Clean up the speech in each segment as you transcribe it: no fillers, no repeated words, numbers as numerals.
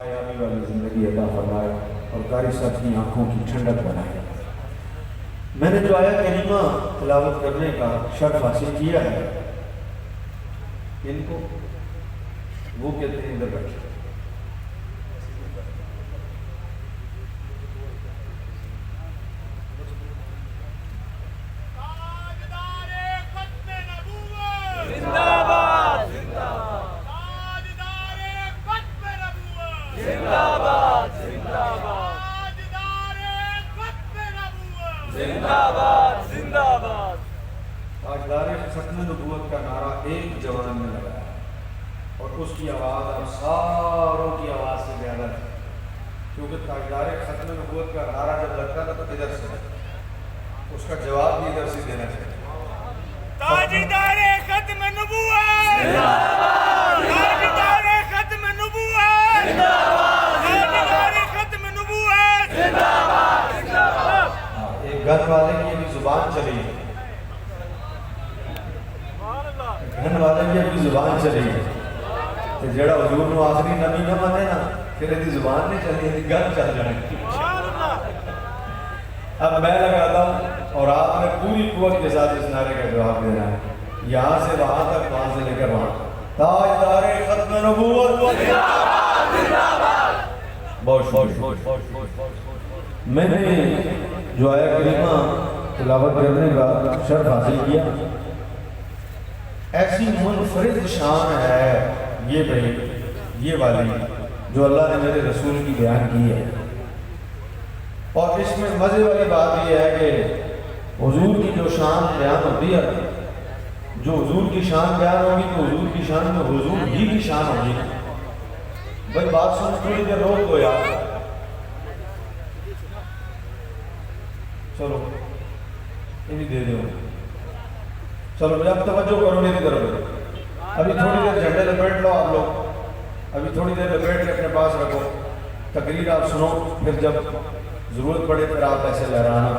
آنے والی زندگی عطا فرمائے اور قاری صاحب کی آنکھوں کی ٹھنڈک بنائے۔ میں نے جو آیا کریمہ تلاوت کرنے کا شرف حاصل کیا ہے، ان کو وہ کہتے ہیں ادھر بیٹھے۔ تاجدار ختم نبوت کا نعرہ ایک جوان نے لگایا اور اس کی آواز اب ساروں کی آواز سے زیادہ تھی، کیونکہ تاجدار ختم نبوت کا نعرہ جب لگتا تھا تو ادھر سے اس کا جواب بھی ادھر سے دینا چاہیے۔ تاجدار ختم نبوت، تاجدار ختم نبوت، تاجدار ختم نبوت، ایک گھر والے کی بھی زبان چلی، گھر والے کی بھی زبان چلی کہ جڑا حضور نو آخری نبی نہ مانے نا، پھر یہ زبان نہیں چلی، یہ گھر چل جائے۔ اب میں لگاتا ہوں اور آپ نے پوری قوت کے ساتھ اس نعرے کا جواب دینا ہے، یہاں سے وہاں تک، وہاں سے لے کر وہاں۔ تاجدار ختم نبوت، بہت میں نے جو آیا کریمہ تلاوت کرنے کا شرف حاصل کیا، ایسی منفرد شان ہے یہ بھائی، یہ والی جو اللہ نے میرے رسول کی بیان کی ہے۔ اور اس میں مزے والی بات یہ ہے کہ حضور کی جو شان بیان ہوتی ہے، جو حضور کی شان بیان ہوگی تو حضور کی شان میں حضور ہی کی شان ہوگی۔ بھائی بات سن تھوڑی دیر روک دو یار، چلو یہ بھی دے دو، چلو بھائی اب توجہ کرو میری طرف۔ ابھی تھوڑی دیر جھنڈے لپیٹ لو آپ لوگ، ابھی تھوڑی دیر لپیٹ کے اپنے پاس رکھو، تقریر آپ سنو، پھر جب ضرورت پڑے پھر آپ ایسے لہرانا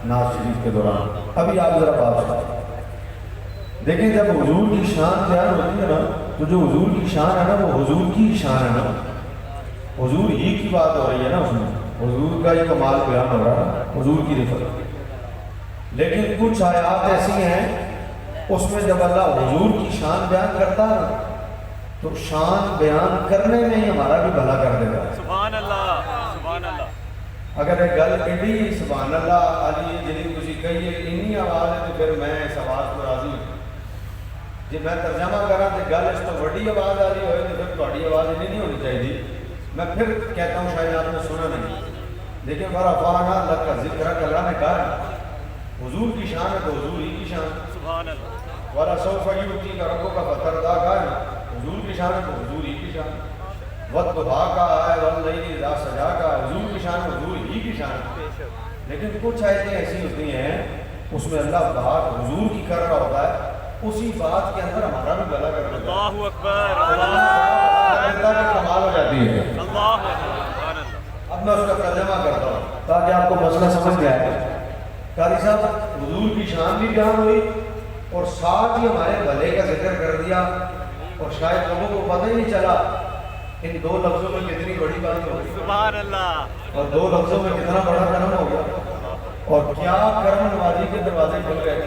نعت شریف کے دوران۔ ابھی آپ ذرا بات سنو، دیکھیں جب حضور کی شان بیان ہوتی ہے نا، تو جو حضور کی شان ہے نا وہ حضور کی شان ہے نا، حضور ہی کی بات ہو رہی ہے نا، اس میں حضور کا یہ کمال بیان ہو رہا ہے، حضور کی رفت۔ لیکن کچھ آیات ایسی ہیں اس میں جب اللہ حضور کی شان بیان کرتا ہے تو شان بیان کرنے میں ہی ہمارا بھی بھلا کر دے گا۔ سبحان اللہ، سبحان اللہ۔ اگر ایک گل کہی سبحان اللہ علی جنہیں کسی کہیے انہی آواز ہے تو پھر میں اس آواز کو راضی ہوں۔ جی میں ترجمہ کرا تو گل اس تو بڑی آواز آ رہی ہوئے تو پھر تھوڑی آواز انہیں نہیں ہونی چاہیے۔ میں پھر کہتا ہوں شاید آپ نے سنا نہیں، لیکن ورفعنا لک ذکرک اللہ نے کہا حضور کی شان ہے تو حضور ہی کی شان، سبحان اللہ۔ وَلَسَوْفَ يُؤْتِيكَ رَبُّكَ فَتَرْضَىٰ کا ہے حضور کی شان ہے تو حضور ہی کی شان، وَالضُّحَىٰ کا ہے وَاللَّيْلِ إِذَا سَجَىٰ کا حضور کی شان ہے حضور ہی کی شان۔ لیکن کچھ آیتیں ایسی ہوتی ہیں اس میں اللہ بات حضور کی کر رہا ہوتا ہے، اسی بات کے اندر ہمارا بھی بھلا کر دیتا ہے، اللہ اکبر، اللہ کی کمال ہو جاتی ہے۔ اللہ اکبر۔ اب میں اس کا ترجمہ کرتا ہوں تاکہ آپ کو مسئلہ سمجھ میں آئے۔ قاری صاحب حضور کی شان بھی بیان ہوئی اور ساتھ ہی ہمارے بھلے کا ذکر کر دیا، اور شاید لوگوں کو پتہ ہی نہیں چلا ان دو لفظوں میں کتنی بڑی بات ہو گئی، سبحان اللہ۔ اور دو لفظوں میں کتنا بڑا کرم ہو گیا، اور کیا کرم نوازی کے دروازے کھل گئے۔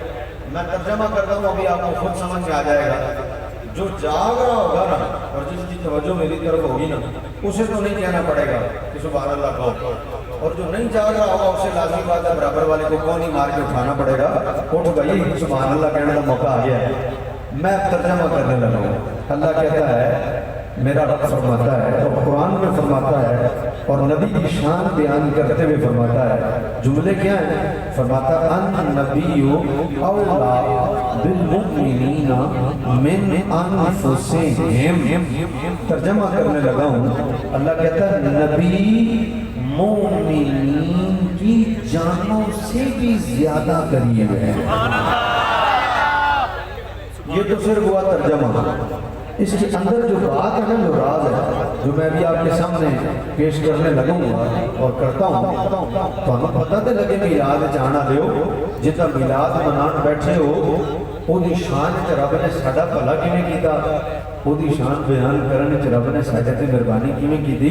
میں ترجمہ کرتا ہوں ابھی آپ کو خود سمجھ میں آ جائے گا۔ جو جاگ رہا ہوگا نا اور جس کی توجہ میری طرف ہوگی نا، اسے تو نہیں کہنا پڑے گا کہ سبحان اللہ کہو، اور جو نہیں جاگ رہا ہوگا اسے لازمی بات ہے برابر والے کو کون ہی مار کے اٹھانا پڑے گا، اٹھ بھائی سبحان اللہ کہنے کا موقع آ گیا ہے۔ میں ترجمہ کرنے لگا ہوں۔ اللہ کہتا ہے، میرا رب فرماتا ہے اور قرآن میں فرماتا ہے اور نبی کی شان بیان کرتے ہوئے فرماتا ہے، جملے کیا ہیں؟ فرماتا النبی اولا بالمؤمنین من انفسہم۔ ترجمہ کرنے لگا ہوں، اللہ کہتا ہے نبی مومنین کی جانوں سے بھی زیادہ قریب ہے۔ یہ تو صرف ہوا ترجمہ، اس کے اندر جو بات ہے نا، جو راز ہے، جو میں بھی آپ کے سامنے پیش کرنے لگوں گا اور کرتا ہوں، تو ہمیں پتہ تو لگے میلاد جانا دیو، جتا میلاد منان بیٹھے ہو ਉਹਦੀ ਸ਼ਾਨ ਚ ਰੱਬ ਨੇ ਸਾਡਾ ਭਲਾ ਕਿਵੇਂ ਕੀਤਾ, ਉਹਦੀ ਸ਼ਾਨ ਬਿਆਨ ਕਰਨ ਚ ਰੱਬ ਨੇ ਸਾਡੇ ਤੇ ਮਿਹਰਬਾਨੀ ਕਿਵੇਂ ਕੀਤੀ।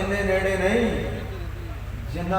ਇੰਨੇ ਨੇੜੇ ਨਹੀਂ ਜਿੰਨਾ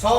100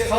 100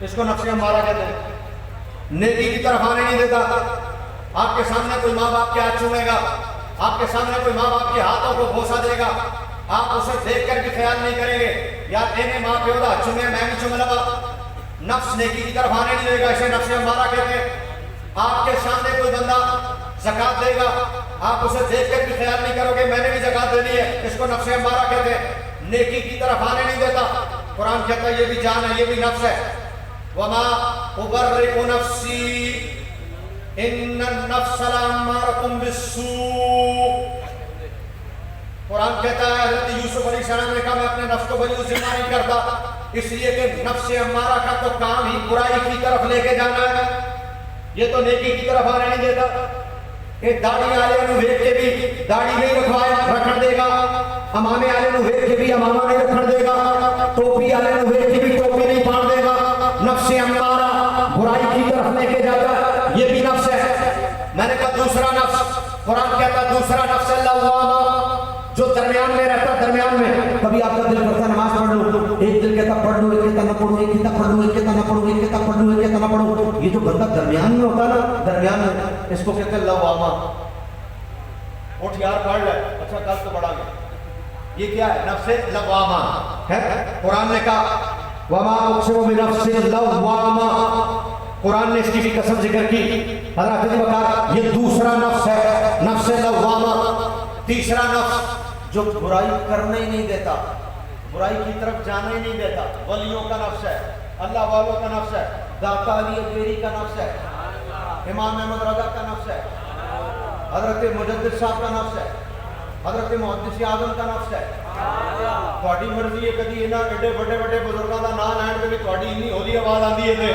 اس کو نفس امارہ کہتے ہیں۔ نیکی کی طرف آنے نہیں دیتا۔ آپ کے سامنے کوئی ماں باپ کے ہاتھ چومے گا، آپ کے سامنے کوئی ماں باپ کے ہاتھوں کو بوسہ دے گا، آپ اسے دیکھ کر بھی خیال نہیں کریں گے یا دینے ماں پہ ہوگا چومے میں بھی چوم لگا۔ نفس نیکی کی طرف آنے نہیں دے گا، اسے نفس امارہ کہتے ہیں۔ آپ کے سامنے کوئی بندہ زکات دے گا، آپ اسے دیکھ کر بھی خیال نہیں کرو گے میں نے بھی زکات دینی ہے، اس کو نفس امارہ کہتے ہیں۔ نیکی کی طرف آنے نہیں دیتا۔ قرآن کہتا ہے یہ بھی جان ہے، یہ بھی نفس ہے۔ وما ابرئ نفسی ان النفس لامارۃ بالسوء۔ قرآن کہتا ہے حضرت یوسف علیہ السلام نے کہا میں اپنے نفس کو بدی سے نہیں کرتا، اس لیے کہ نفس امارہ کا تو کام ہی برائی کی طرف لے کے جانا ہے، یہ تو نیکی کی طرف آنے نہیں دیتا۔ ایک داڑھی والے نو ویکھ کے بھی داڑھی نہیں رکھن دے گا، امامے والے نو ویکھ کے بھی امامہ نہیں رکھن دے گا، ٹوپی والے نو ویکھ کے بھی ٹوپی نہیں پہن دے گا۔ نفس امارہ برائی کی طرف لے کے جاتا ہے، یہ بھی نفس ہے۔ میں نے کہا دوسرا نفس، قرآن کہتا ہے دوسرا نفس لوامہ، جو درمیان میں رہتا ہے، درمیان میں کبھی آپ کا دل کرتا نماز پڑھ لو، ایک دل کہتا پڑھ لو، ایک کہتا نہ پڑھو، ایک کہتا پڑھ لو، ایک کہتا نہ پڑھو، ایک کہتا پڑھ لو، ایک کہتا نہ پڑھو۔ یہ جو بندہ درمیان میں ہوتا ہے نا، درمیان میں، اس کو کہتے ہیں لوامہ۔ اٹھ یار پڑھ لے، اچھا کل تو پڑھا گے۔ یہ کیا ہے؟ نفس لوامہ ہے۔ قرآن نے کہا وما اقسم بنفس اللوامہ، قرآن نے اس کی بھی قسم ذکر کی۔ حضرت علی بکار یہ دوسرا نفس ہے، نفس لوامہ۔ تیسرا نفس جو برائی کرنے ہی نہیں دیتا، برائی کی طرف جانا ہی نہیں دیتا، ولیوں کا نفس ہے، اللہ والوں کا نفس ہے، داتا علی اجمیری کا نفس ہے، امام احمد رضا کا نفس ہے، حضرت مجدد صاحب کا نفس ہے، حضرت محدث اعظم کا نفس ہے۔ تھوڑی مرضی ہے کدی انہاں ایڈے بڑے بڑے بزرگاں دا نام لین کے بھی تھوڑی اتنی ہولی آواز آندی ہے تے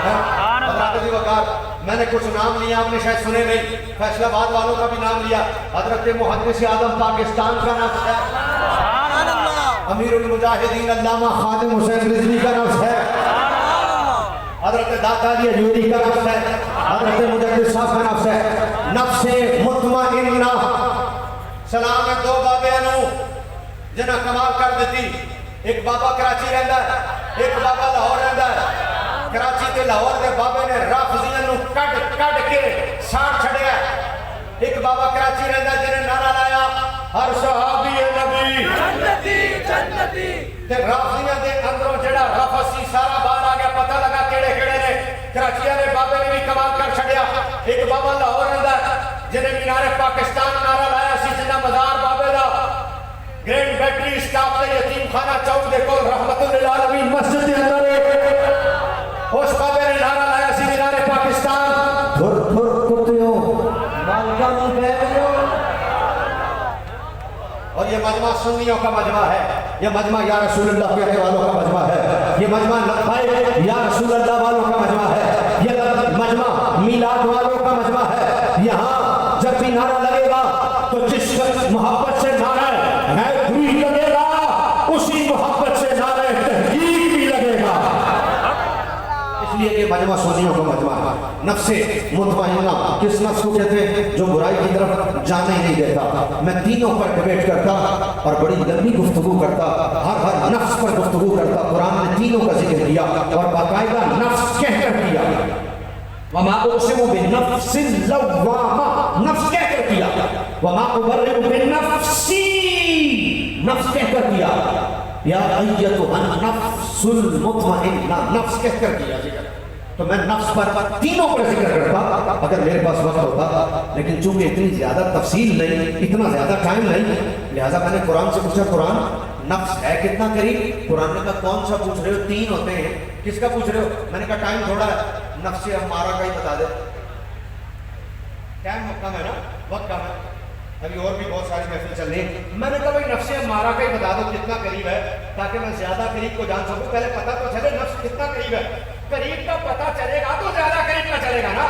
حضرت علی وقار میں نے کچھ نام لیا، آپ نے شاید سنے نہیں، فیصل آباد والوں کا بھی نام لیا، حضرت محدث اعظم پاکستان کا نفس ہے، امیر المجاہدین علامہ خادم حسین رضوی کا نفس ہے، حضرت داتا علی اجمیری کا نفس ہے، حضرت مجدد صاحب کا نفس ہے۔ نفس مطمئنہ، سلام ہے دو بابے انو جنہ کمال کر دیتی، ایک بابا کراچی رہندا ہے، ایک بابا لاہور رہندا ہے۔ کراچی تے لاہور دے بابے نے رافضیاں نو کٹ کے ساڑ چھڑیا۔ ایک بابا کراچی رہندا جنہیں نعرہ لایا ہر صحابی نبی جنتی جنتی، تے رافضیاں دے اندروں جڑا رفض سی سارا باہر آ گیا، پتہ لگا کیڑے کیڑے نے۔ کراچی والے بابے نے بھی کمال کر چھڑیا۔ ایک بابا لاہور رہندا جنہیں مینار پاکستان نعرہ لایا سی، جنہ مزار بابے دا گرینڈ بیٹری سٹاپ تے یتیم خانہ چوک دے کول رحمت للعالمین مسجد دے اندر اس بابے نے نعرہ لایا سی مینار پاکستان دھر دھر کتیوں مالکان بیویوں۔ اور یہ مجمع سنیوں کا مجمع ہے، یہ مجمع یا رسول اللہ کہنے والوں کا مجمع ہے، یہ مجمع لبیک یا رسول اللہ والوں کا مجمع ہے، یہ مجمع میلاد والوں کا مجمع ہے۔ یہاں جب بھی نعرہ لگے گا تو جس شخص محبت سے نعرہ ہے بھی لگے گا، اسی محبت سے نعرہ تحقیق بھی لگے گا۔ اس لیے کہ مجمع سنیوں کا مجمع ہے۔ نفس مطمئنہ کس نفس کو کہتے ہیں؟ جو برائی کی طرف جانے نہیں دیتا۔ میں تینوں پر ڈیبیٹ کرتا اور بڑی لمبی گفتگو کرتا، ہر نفس پر گفتگو کرتا۔ قرآن نے تینوں کا ذکر کیا اور باقاعدہ نفس کہہ کر کیا۔ وما اقسم بالنفس اللوامہ، نفس کہہ کر کیا۔ وما ابرئ بالنفس، نفس کہہ کر کیا۔ یا ایتھا النفس المطمئنہ، نفس کہہ کر کیا ذکر۔ تو میں نفس پر تینوں پر ذکر کرتا اگر میرے پاس وقت ہوتا، لیکن چونکہ اتنی زیادہ تفصیل نہیں، اتنا زیادہ ٹائم نہیں، لہٰذا میں نے قرآن سے پوچھا قرآن نفس ہے کتنا قریب؟ قرآن نے کہا کون سا پوچھ رہے ہو؟ تین ہوتے ہیں، کس کا پوچھ رہے ہو؟ میں نے کہا ٹائم تھوڑا ہے، نفس امارہ کا ہی بتا دے۔ ٹائم کم ہے نا، وقت کم ہے، ابھی اور بھی بہت ساری محفل چل رہی ہے۔ میں نے کہا بھائی نفس امارہ کا ہی بتا دو کتنا قریب ہے، تاکہ میں زیادہ قریب کو جان سکوں۔ پہلے پتہ تو چلے نفس کتنا قریب ہے، قریب کا پتہ چلے گا تو زیادہ قریب کا چلے گا نا۔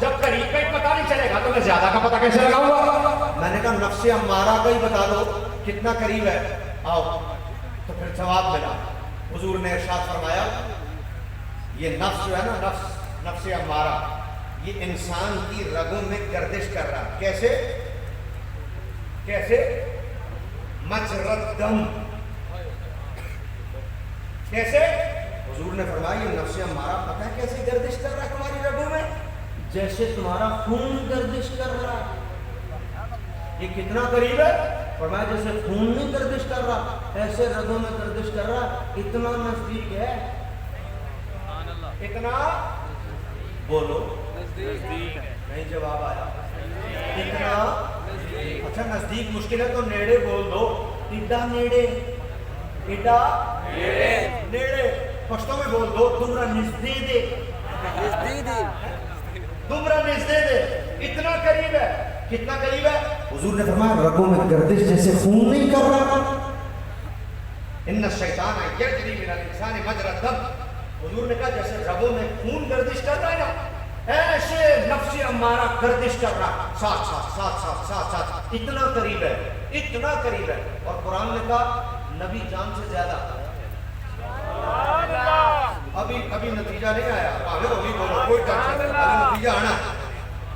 جب قریب کا ہی پتہ نہیں چلے گا تو میں زیادہ کا پتہ کیسے لگاؤں گا؟ میں نے کہا نفس امارہ کا ہی بتا دو کتنا قریب ہے، آؤ۔ تو پھر جواب ملا، حضور نے ارشاد فرمایا یہ نفس جو ہے نا، نفس امارہ، یہ انسان کی رگوں میں گردش کر رہا ہے۔ کیسے؟ کیسے؟ مجرد دم۔ کیسے؟ حضور نے فرمایا یہ نفس ہمارا پتہ ہے کیسی گردش کر رہا ہے تمہاری رگوں میں؟ جیسے تمہارا خون گردش کر رہا ہے۔ یہ کتنا قریب ہے؟ فرمایا جیسے خون نہیں گردش کر رہا ایسے رگوں میں گردش کر رہا، اتنا نزدیک ہے۔ اتنا بولو نزدیک ہے۔ نہیں جواب آیا۔ اتنا اچھا نزدیک مشکل ہے تو نیڑے بول دو، ایڈا نیڑے، ایڈا نیڑے پشتوں میں بول دو، تمرا نزدے دے، تمرا نزدے دے، اتنا قریب ہے۔ کتنا قریب ہے؟ حضور نے فرمایا رگوں میں گردش جیسے خون نہیں کر رہا۔ ان الشیطان یجری من الانسان مجرى الدم، حضور نے کہا جیسے رگوں میں خون گردش کر رہا ہے نا، ایسے نفس ہمارا گردش کر رہا، ساتھ ساتھ ساتھ ساتھ ساتھ ساتھ، اتنا قریب ہے، اتنا قریب ہے۔ اور قرآن نے کہا نبی جان سے زیادہ۔ ابھی نتیجہ نہیں آیا، ابھی بولو کوئی ٹینشن نہیں، ابھی نتیجہ آنا،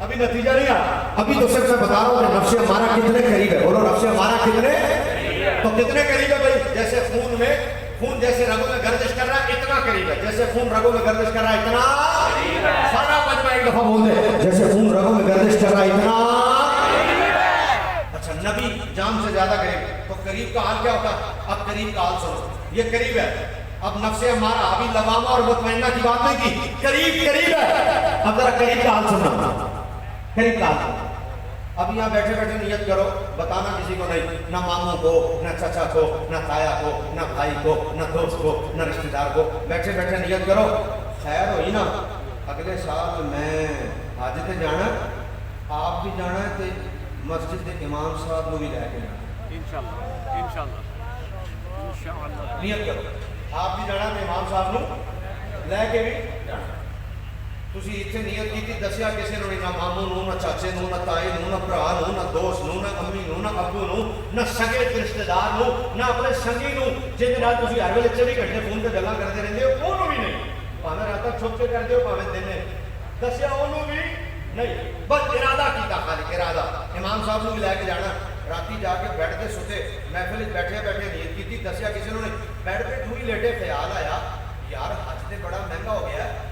ابھی نتیجہ نہیں آیا۔ ابھی تو صرف میں بتا رہا ہوں کہ نفس ہمارا کتنے قریب ہے، بولو نفس ہمارا کتنے، تو کتنے قریب ہے بھائی؟ جیسے خون میں، خون جیسے رگوں میں گردش کر رہا ہے اتنا قریب ہے، جیسے خون رگوں میں گردش کر رہا ہے اتنا، سارا مجمع ایک دفعہ بول دے، جیسے خون رگوں میں گردش کر رہا ہے اتنا۔ اچھا نبی جان سے زیادہ قریب، تو قریب کا حال کیا ہوتا ہے؟ اب قریب کا حال سنو، یہ قریب ہے۔ اب نفس ہمارا ابھی لوامہ اور مطمئنہ کی بات نہیں کی، قریب ہے۔ اب ذرا قریب کا حال سننا، قریب کا حال۔ اب یہاں بیٹھے بیٹھے نیت کرو، بتانا کسی کو نہیں، نہ ماموں کو، نہ چچا کو، نہ تایا کو، نہ بھائی کو، نہ دوست کو، نہ رشتہ دار کو، بیٹھے بیٹھے نیت کرو، خیر ہوئی نا اگلے سال میں حج تے جانا، آپ بھی جانا ہے تے مسجد کے امام صاحب کو بھی لے کے جانا، انشاءاللہ انشاءاللہ انشاءاللہ نیت کرو، آپ بھی جانا تے امام صاحب کو لے کے بھی جانا۔ تسی اتنے نیت کی دسیا کسی نے نہ ماموں نو، نہ چاچے نو، نہ تائی نو، نہ بھرا نو، نہ دوست نو، نہ امی نو، نہ ابو نو، نہ سگے رشتہ دار نو، نہ اپنے سنگی نو جس نال تسی ہر ویلے 24 گھنٹے فون تے گلاں کرتے رہندے ہو، اونوں بھی نہیں، بھاویں رات چھپ کے کردے ہو بھاویں دن دسیا اونوں بھی نہیں، بس ارادہ کیتا، خالی ارادہ۔ امام صاحب نو بھی لے کے جانا، راتی جا کے بیٹھ کے ستے، محفل بیٹھے بیٹھے نیت کی دسیا کسی نے، بیٹھ کے ٹھوئی لیٹے، خیال آیا یار حج تے بڑا مہنگا ہو گیا ہے،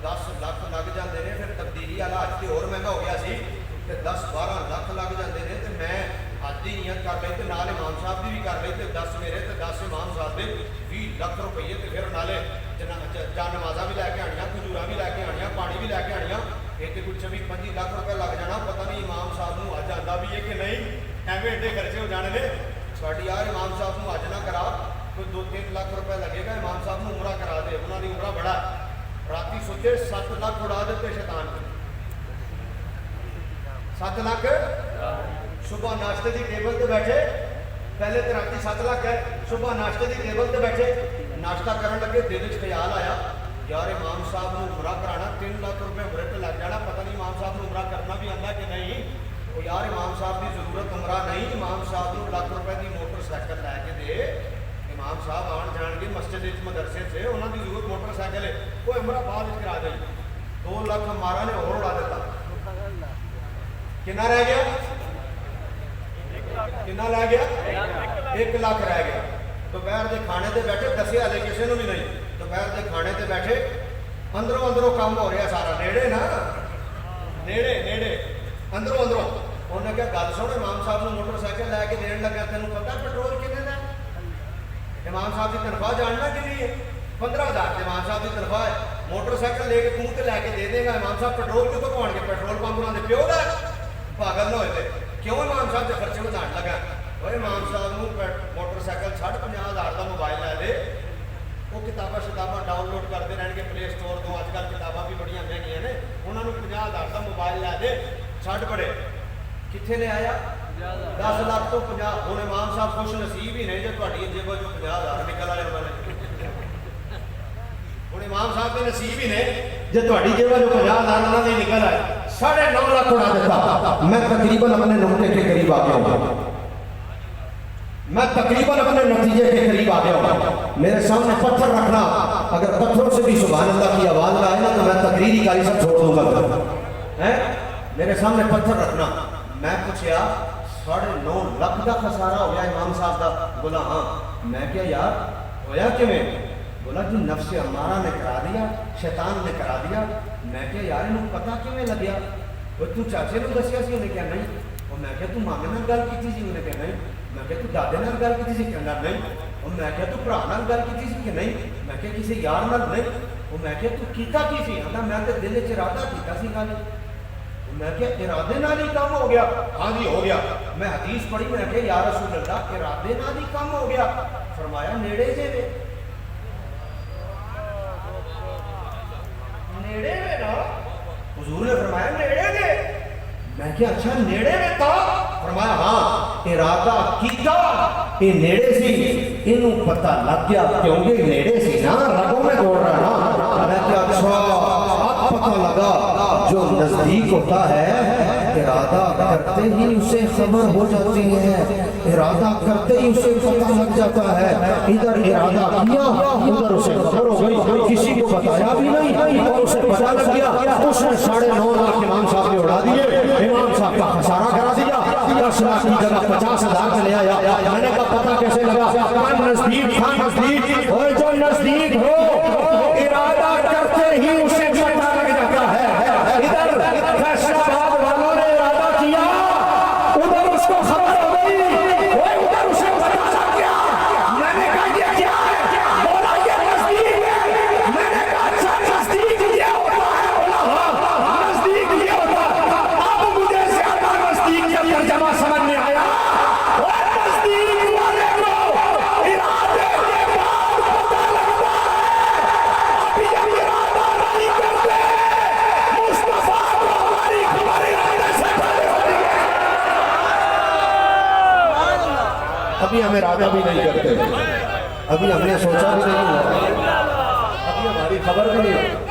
10 لاکھ لگ جاندے نے، پھر تبدیلی والا حج تے اور مہنگا ہو گیا سی تے 10-12 لاکھ لگ جاندے نے، تے میں حج دی نیت کر لئی تے نال امام صاحب دی بھی کر لئی تے 10 میرے تے 10 امام صاحب دے 20 لاکھ روپیے تے پھر نالے جان نمازاں بھی لے کے آنیاں، کھجوراں بھی لے کے آنیاں، پانی بھی لے کے آنیاں، یہ تے کچھ 24-25 لاکھ روپے لگ جانا، پتہ نہیں امام صاحب نو حج آندا بھی ہے کہ نہیں، ایویں ایڈے خرچے ہو جانے نے۔ ساڈی یار امام صاحب نو حج نہ کرا، کوئی 2-3 لاکھ روپے لگے گا، امام صاحب نو عمرہ کرا دے، انہاں دی عمرہ بڑا ہے، راتی سوچے 7 لاکھ اڑا دیتے شیطان کو، 7 لاکھ صبح ناشتے دی ٹیبل تے بیٹھے، پہلے تو راتی 7 لاکھ ہے، صبح ناشتے دی ٹیبل تے بیٹھے، ناشتہ کرن لگے، دل وچ خیال آیا یار امام صاحب نو عمرہ کرانا 3 لاکھ روپے عمرے تے لگ جانا، پتہ نہیں امام صاحب نو عمرہ کرنا بھی آندا کہ نہیں، وہ یار امام صاحب دی ضرورت عمرہ نہیں، امام صاحب نو لاکھ روپے دی موٹر سائیکل لے کے دے، امام صاحب آن جان کے مسجد مدرسے سے، انہوں کی ضرورت موٹر سائیکل ہے، وہ عمرہ بعد کرا گئی، 2 لاکھ ہمارا نے اور اڑا دیتا، کنا رہ گیا، کنا رہ گیا، 1 لاکھ رہ گیا۔ دوپہر کے کھانے تے بیٹھے، دسیا ہلے کسی نے بھی نہیں، دوپہر کے کھانے تے بیٹھے، اندروں کام ہو رہا سارا، نیڑے نا، نیڑے اندروں انہیں کہا گل سن، امام صاحب نے موٹر سائیکل لے کے دین لگا، تینوں پتا پیٹرول کتنے کا؟ امام صاحب کی تنخواہ جاننا کنی ہے؟ 15,000 امام صاحب کی تنخواہ ہے، موٹر سائیکل لے کے خون تے لے کے دے دے گا، امام صاحب پیٹرول کتوں پاؤ گے؟ پیٹرول پمپ انہوں نے پیو دا پاگل نہ ہوئے، کیوں امام صاحب کے خرچے بتاؤ لگا؟ وہ امام صاحب کو موٹر سائیکل 50,000 کا موبائل لے دے، وہ کتاباں ڈاؤن لوڈ کرتے رہن گے پلے سٹور تو، اج کل کتاباں بھی بڑی مہنگیاں نے، انہوں نے 50,000 کا موبائل لے دے، چھڈ پڑے، کتنے لے آیا؟ 10 لاکھ تو 50۔ ہوں امام صاحب خوش نصیب ہی نہیں جو تھوڑی جیبوں چ 50,000 نکل آئے انہوں نے، ہوں امام صاحب کے نصیب ہی نے جو تھوڑی جیبوں چ 50,000 انہوں نے نکل آئے، 9.5 لاکھ اڑا دیتا۔ میں تقریباً اپنے نقطے کے قریب آ گیا ہوں، میں تقریباً اپنے نتیجے کے قریب آ گیا ہوں۔ میرے سامنے پتھر رکھنا، اگر پتھروں سے بھی سبحان اللہ کی آواز نہ آئے نا تو میں تقریری کاری سب چھوڑ دوں گا۔ میرے سامنے پتھر رکھنا، میں پوچھیا 9.5 لاکھ کا خسارہ ہو گیا امام صاحب کا، بولا ہاں، میں کیا یار ہویا کیویں؟ بولا جو نفس امارہ نے کرا دیا، شیطان نے کرا دیا. میں کہ یار انہوں پتہ کیویں لگیا؟ وہ تو چاچے نوں دسیا سی؟ انہیں کہا نہیں. اور میں کہ تو مامے نال گل کیتی سی؟ انہیں کہا نہیں. میں کہ تو دادے نال گل کیتی سی؟ کہنا نہیں. اور میں کہ تو بھرا نال گل کیتی سی؟ کہ نہیں. میں کہ کسی یار نال نہیں. اور میں کہ تو کیتا کی سی؟ کہندا میں تے دل وچ ارادہ کیتا سی گل. میں کہ ارادے نال ہی کام ہو گیا؟ ہاں جی ہو گیا. میں حدیث پڑھی، میں کہ یا رسول اللہ ارادے نال ہی کام ہو گیا؟ فرمایا نیڑے جے وے، نیڑے وے نا. حضور نے فرمایا نیڑے جے. میں کہ اچھا نیڑے میں تھا؟ فرمایا ہاں ارادہ کیتا یہ نیڑے سی، انہوں پتہ لگ گیا کیونکہ نیڑے سی نا، رگوں میں دوڑ رہا نا. میں کہ اچھا اب پتہ لگا جو نزدیک ہوتا ہے ارادہ کرتے ہی اسے خبر ہو جاتی ہے، ارادہ کرتے ہی اسے پتہ لگ جاتا ہے. ادھر ارادہ کیا ادھر اسے خبر ہو گئی، کسی کو بتایا بھی نہیں اور اسے پتہ لگ گیا. اس نے 9.5 لاکھ امام صاحب نے اڑا دیے، امام صاحب کا خسارہ کرا دیا. 10 لاکھ کی جگہ 50,000 میں لے آیا. میں نے کہا پتہ کیسے لگا؟ میں نزدیک تھا. نزدیک اور جو نزدیک ہو ارادہ کرتے ہی اسے پتہ لگ جاتا ہے. ادھر فیصلہ آباد والوں نے ارادہ کیا، ادھر اس کو خبر ہو گئی، ادھر اسے پتہ لگ گیا. میں نے کہا یہ کیا ہے؟ بولا یہ نزدیک ہے. میں نے کہا اچھا نزدیک یہ ہوتا ہے؟ بولا ہاں نزدیک یہ ہوتا ہے. اب مجھے زیادہ نزدیک کا ترجمہ سمجھ میں آیا. اور نزدیک والے کو ارادے کے بعد پتہ لگتا ہے. ابھی ہم ارادہ نہیں کرتے، مصطفیٰ کو ہماری خبر ارادے سے پہلے ہوتی ہے. ابھی ہم ارادہ بھی نہیں کرتے، ابھی ہم نے سوچا بھی نہیں ہوا، ابھی ہماری خبر بھی نہیں ہوتی.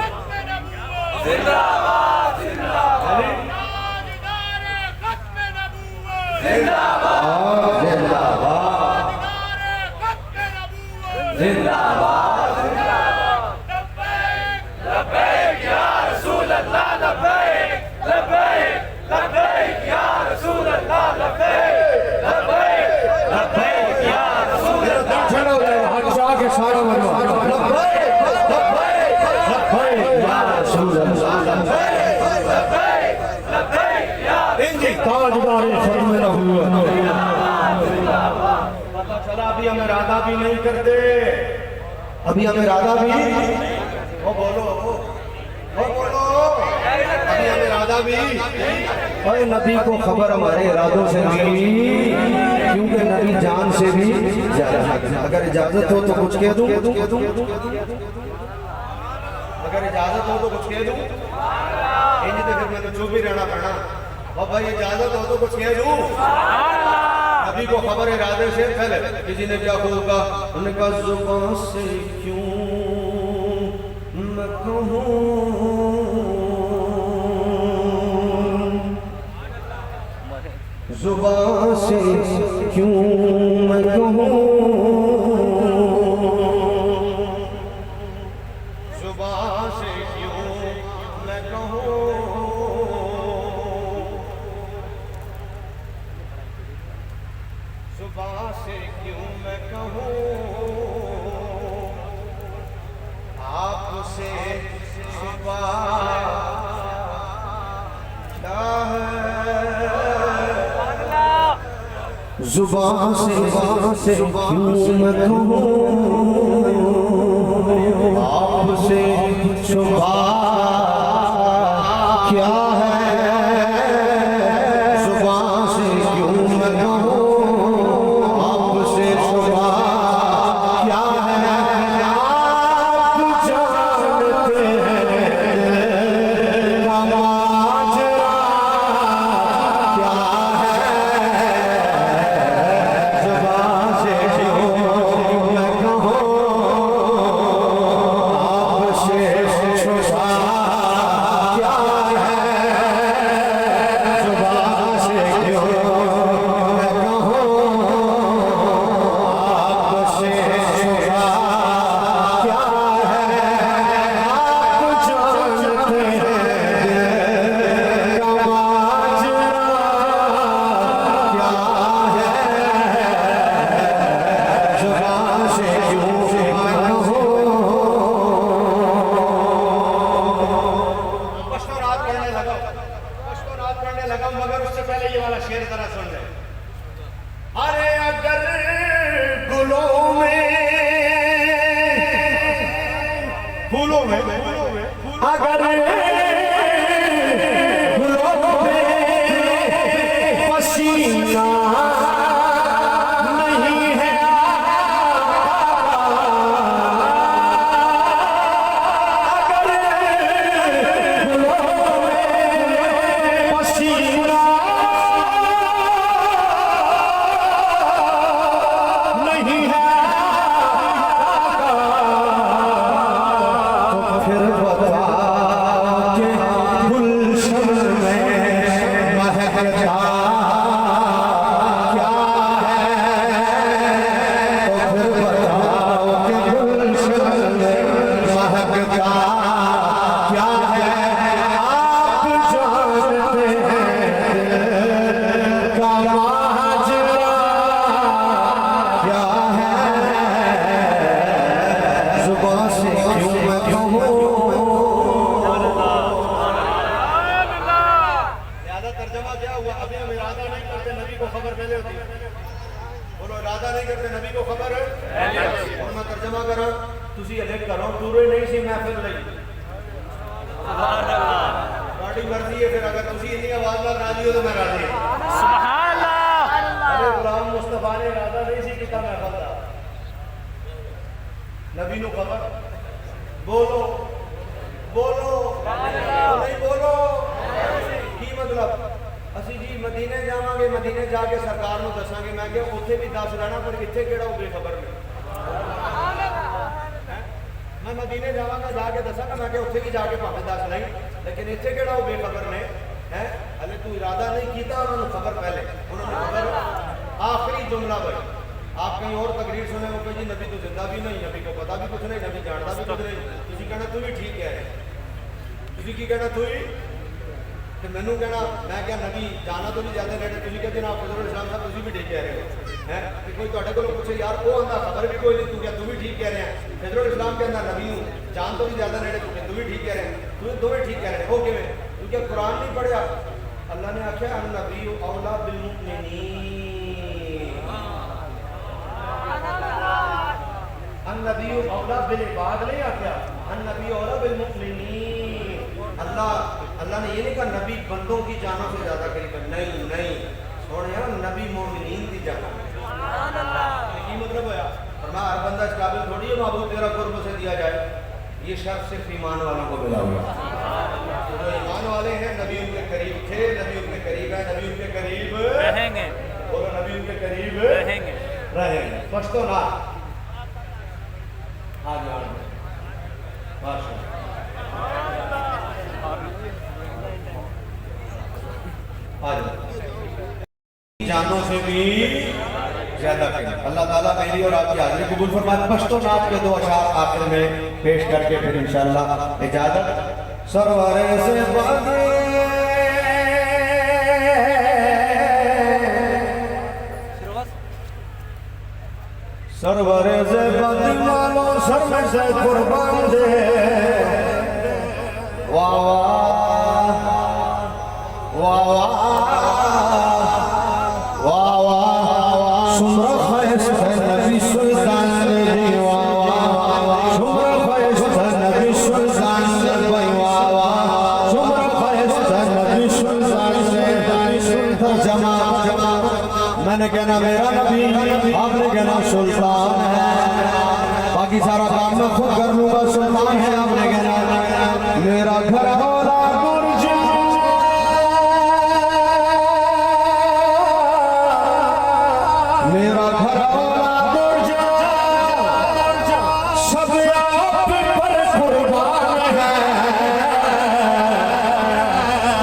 پتہ چلا ابھی ہم ارادہ بھی نہیں کرتے، ابھی ہم ارادہ بھی بولو ابھی ہم ارادہ بھی. اور نبی کو خبر ہمارے ارادوں سے ملی، کیونکہ نبی جان سے بھی زیادہ. اگر اجازت ہو تو کچھ کہہ دوں، اگر اجازت ہو تو کچھ کہہ دوں. انج تو پھر میں تو چپ ہی رہنا پڑنا. اور بھائی اجازت ہو تو کچھ کہہ دوں. نبی کو خبر ارادے سے پہلے کسی نے کیا کہا؟ انہوں نے کہا زبان سے کیوں میں کہوں، زبان سے کیوں میں کہوں، زبان سے کیوں میں کہوں. زبان سے کیوں میں کہوں آپ سے شفا کیا ہے. زبان سے کیوں میں کہوں آپ سے شفا کیا ہے. زبان سے کیوں میں کہوں اگر گلوں میں پسینہ نہیں ہے اگر گلوں میں پسینہ نہیں ہے نبی نو خبر بولو بولو نہیں بولو کی مطلب اسی جی مدینے جاواں گے مدینے جا کے سرکار نو دساں گے میں کہ اوتھے بھی دس لینا پر اتنے کیڑا ہو گئی خبر میں مدینے جاواں گا جا کے دساں گا میں کہ اوتھے بھی جا کے بھاویں دس لیں لیکن اتنے کیڑا ہو گئی خبر نے ہلے تو ارادہ نہیں کیتا انہوں نے خبر پہلے انہوں نے خبر آخری جملہ بھائی آپ کہیں اور تقریر سنے ہو کہ جی نبی تو زندہ بھی نہیں نبی کو پتا بھی کچھ نہیں نبی جانتا بھی کچھ نہیں تسی کہنا تو بھی ٹھیک کہہ رہے تسی کی کہنا تو ہی تو مینوں کہنا میں کیا نبی جانا تو نہیں جاتے رہے تسی کہتے جناب فضل الاسلام صاحب تسی بھی ٹھیک کہہ رہے ہو کہ کوئی تہاڈے کولوں پوچھے یار وہ آندا خبر بھی کوئی نہیں تو کیا تو بھی ٹھیک کہہ رہے ہیں فضل الاسلام کہندا نبی ہوں جان تو نہیں زیادہ رہے تو بھی ٹھیک کہہ رہے ہیں تو بھی ٹھیک کہہ رہے ہیں ہو کیویں کیونکہ قرآن نہیں پڑھیا اللہ نے آخیا النبی اولا بالمؤمنین النبی اولا بالعباد نہیں آخیا النبی اولا بالمؤمنین اللہ نے یہ نہیں کہا نبی بندوں کی جانوں سے زیادہ قریب ہے نہیں نہیں سونے نبی مومنین کی جانوں کی مطلب ہے فرمایا ہر بندہ اس قابل تھوڑی ہے محبوب تیرا قرب سے دیا جائے یہ شرط صرف ایمان والوں کو ملا ہوا جو ایمان والے ہیں نبی ان کے قریب تھے نبی ان کے قریب ہیں نبی ان کے قریب رہیں گے بولو نبی ان کے قریب رہیں گے پشتو نا آج آج ماشاء آج جانوں سے بھی زیادہ کریں اللہ تعالیٰ میری اور آپ کی حاضری قبول فرمائے پشتو نات کے دو اشعار آخر میں پیش کر کے پھر انشاءاللہ اجازت سرور سے بادے سرور سے بادی مالو سر میں سے قربان دے واہ واہ واہ واہ سمرا خیست نبی سلطان دی واہ سمرا خیست نبی سلطان دی واہ سمرا خیست نبی سلطان جمع میں نے کہنا میرا نبی آپ نے کہنا سلطان ہے باقی سارا کام میں خود کر لوں گا سلطان ہے آپ نے کہنا میرا گھر والا برج میرا گھر والا برج سب آپ پر قربان ہے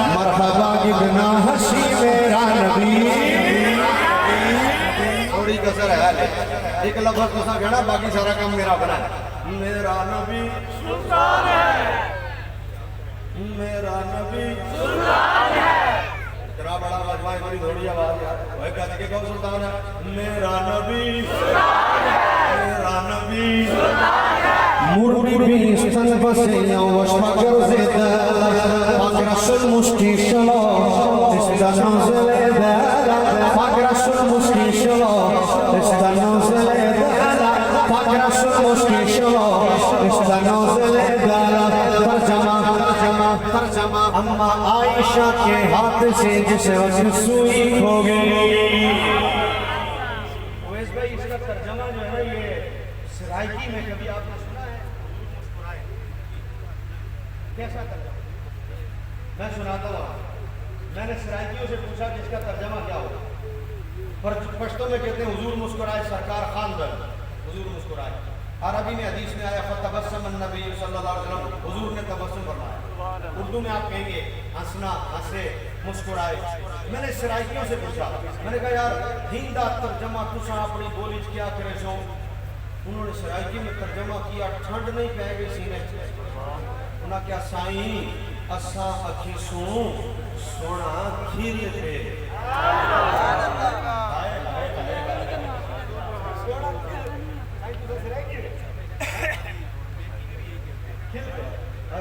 مرحبا کی بنا ہنسی میرا نبی تھوڑی کسر ہے ایک لفظ تو سا کہنا باقی سارا کام میرا بنا ہے میرا نبی سلطان ہے میرا نبی سلطان ہے اتنا بڑا مجمع بڑی تھوڑی آواز یار وہ کہتے کہ کون سلطان ہے میرا نبی سلطان ہے میرا نبی سلطان ہے مربی بیستن بسیاں وشمگر زیدہ فاکرس المشتی شلا استنازل دیدہ فاکرس المشتی شلا استنازل دیدہ فاکرس المشتی شلا استنازل دیدہ اما عائشہ کے ہاتھ سے جس وقت سوئی کھو گئی. اویس بھائی اس کا ترجمہ جو ہے یہ سرائکی میں کبھی آپ نے سنا ہے؟ مسکرائے کیسا ترجمہ؟ میں سناتا ہوں. میں نے سرائکیوں سے پوچھا کہ اس کا ترجمہ کیا ہوگا. پشتوں میں کہتے ہیں حضور مسکرائے سرکار خان بن، حضور مسکرائے. عربی میں حدیث میں آیا فتبسم النبی صلی اللہ علیہ وسلم، حضور نے تبسم فرمایا. اردو میں آپ کہیں گے ہنسنا، ہنسے، مسکرائے. میں نے سرائکیوں سے پوچھا، میں نے کہا یار ہندا ترجمہ تسا اپنی بولی کیا کرے سو. انہوں نے سرائکی میں ترجمہ کیا ٹھنڈ نہیں پہ گئی سینے. انہوں نے کیا سائیں اساں اکھی سوں سونا کھیل پہ.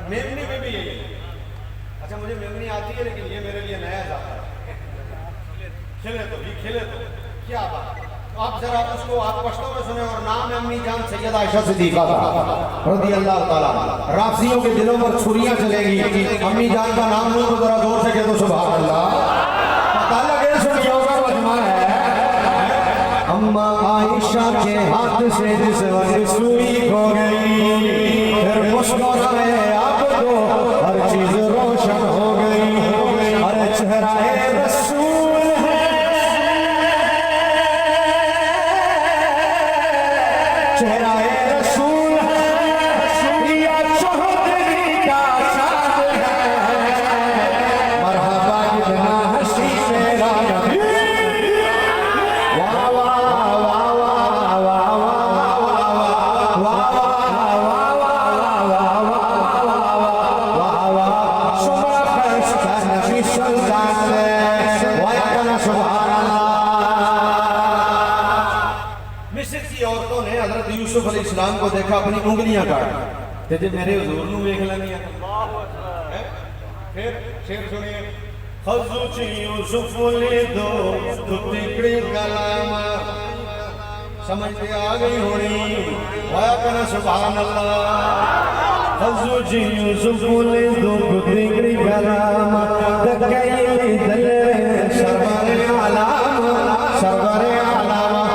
میمنی میں بھی یہی ہے. اچھا مجھے میمنی آتی ہے لیکن یہ میرے لیے نیا ذائقہ ہے. کھلے تو بھی کھلے تو کیا بات. آپ ذرا اس کو آپ پشتوں میں سنیں. اور نام امی جان سید عائشہ صدیقہ رضی اللہ تعالیٰ. رافضیوں کے دلوں پر چھریاں چلیں گی. امی جان کا نام لوں تو ذرا زور سے کہہ دو سبحان اللہ. پتہ لگے سنیوں کا مجمع ہے. اما عائشہ کے ہاتھ سے جس وقت سوئی کھو گئی پھر مسکرائے اب تو ہر چیز روشن ہو گئی. ہر چہرہ رسول ہے، چہرہ رسول ہے یا چودھری کا ساتھ ہے. مرحبا اتنا ہنسی میرا نبی. واہ واہ واہ واہ واہ واہ مصر کی عورتوں نے حضرت یوسف علیہ السلام کو دیکھا اپنی انگلیاں کاٹ کہ جی میرے حضور نو دیکھ لینی. پھر شعر سنیے. خزوچ یوسف لے دو ٹکڑی کلاما. سمجھتے آ گئی ہونی وایا کنا سبحان اللہ. خزوچ یوسف لے دو ٹکڑی کلاما دکائی دل سرور علامہ سرور علامہ.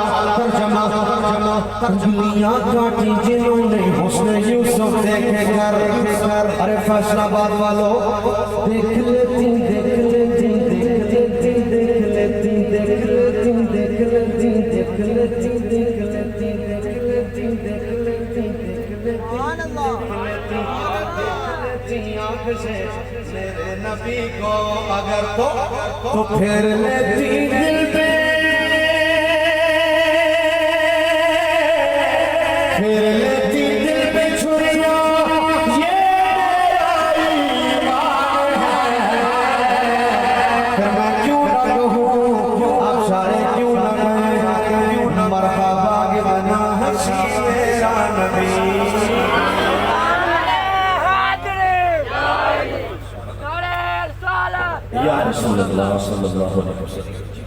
انگلیاں کاٹی جنہوں نے حسن یوسف دیکھے کر. ارے فیصل آباد والو دیکھ لیتی دیکھ لیتی دیکھ لیتی دیکھ لیتی دیکھ لیتی دیکھ لیتی دیکھ لیتی دیکھ لیتی دیکھ لیتی دیکھ لیتی سبحان اللہ آنکھ سے میرے نبی کو اگر تو پھر لیتی دل پہ پھر لیتی دل پہ چھریاں. یہ میرا ایمان ہے. پھر میں کیوں نہ کہوں آپ سارے کیوں نہ کہیں مرحبا کے بنا ہنسی میرا نبی. یا رسول اللہ صلی اللہ علیہ وسلم.